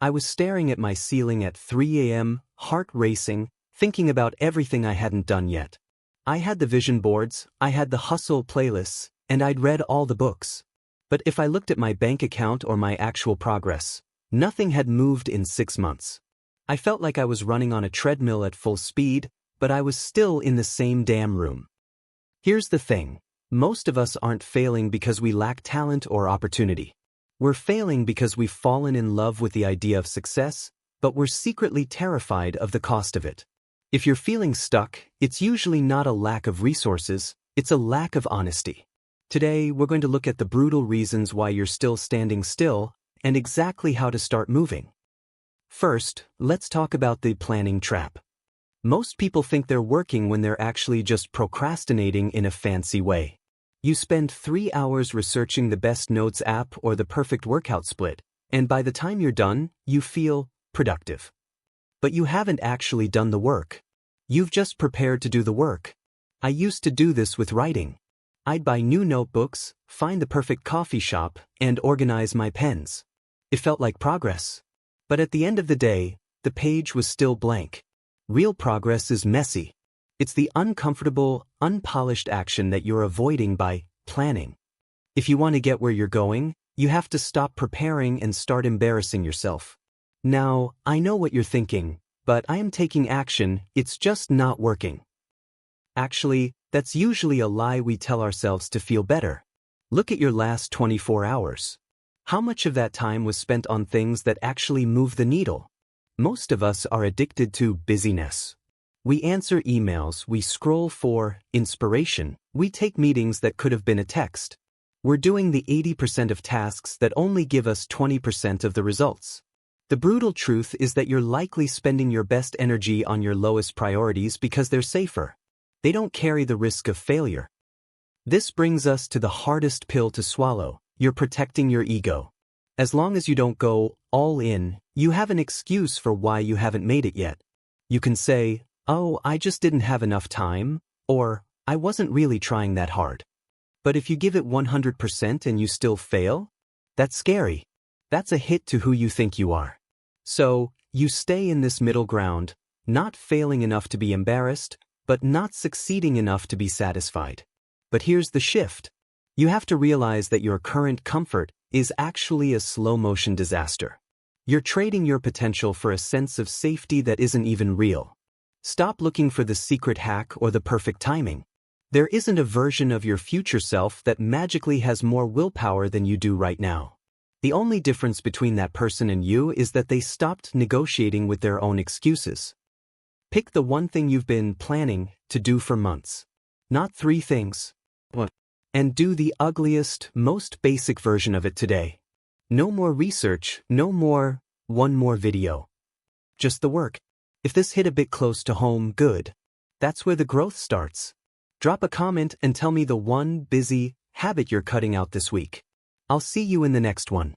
I was staring at my ceiling at 3 a.m., heart racing, thinking about everything I hadn't done yet. I had the vision boards, I had the hustle playlists, and I'd read all the books. But if I looked at my bank account or my actual progress, nothing had moved in 6 months. I felt like I was running on a treadmill at full speed, but I was still in the same damn room. Here's the thing. Most of us aren't failing because we lack talent or opportunity. We're failing because we've fallen in love with the idea of success, but we're secretly terrified of the cost of it. If you're feeling stuck, it's usually not a lack of resources, it's a lack of honesty. Today, we're going to look at the brutal reasons why you're still standing still and exactly how to start moving. First, let's talk about the planning trap. Most people think they're working when they're actually just procrastinating in a fancy way. You spend 3 hours researching the best notes app or the perfect workout split, and by the time you're done, you feel productive. But you haven't actually done the work. You've just prepared to do the work. I used to do this with writing. I'd buy new notebooks, find the perfect coffee shop, and organize my pens. It felt like progress. But at the end of the day, the page was still blank. Real progress is messy. It's the uncomfortable, unpolished action that you're avoiding by planning. If you want to get where you're going, you have to stop preparing and start embarrassing yourself. Now, I know what you're thinking, but I am taking action, it's just not working. Actually, that's usually a lie we tell ourselves to feel better. Look at your last 24 hours. How much of that time was spent on things that actually move the needle? Most of us are addicted to busyness. We answer emails, we scroll for inspiration, we take meetings that could have been a text. We're doing the 80% of tasks that only give us 20% of the results. The brutal truth is that you're likely spending your best energy on your lowest priorities because they're safer. They don't carry the risk of failure. This brings us to the hardest pill to swallow. You're protecting your ego. As long as you don't go all in, you have an excuse for why you haven't made it yet. You can say, "Oh, I just didn't have enough time," or "I wasn't really trying that hard." But if you give it 100% and you still fail, that's scary. That's a hit to who you think you are. So, you stay in this middle ground, not failing enough to be embarrassed, but not succeeding enough to be satisfied. But here's the shift. You have to realize that your current comfort is actually a slow-motion disaster. You're trading your potential for a sense of safety that isn't even real. Stop looking for the secret hack or the perfect timing. There isn't a version of your future self that magically has more willpower than you do right now. The only difference between that person and you is that they stopped negotiating with their own excuses. Pick the one thing you've been planning to do for months. Not 3 things. And do the ugliest, most basic version of it today. No more research, no more one more video. Just the work. If this hit a bit close to home, good. That's where the growth starts. Drop a comment and tell me the one busy habit you're cutting out this week. I'll see you in the next one.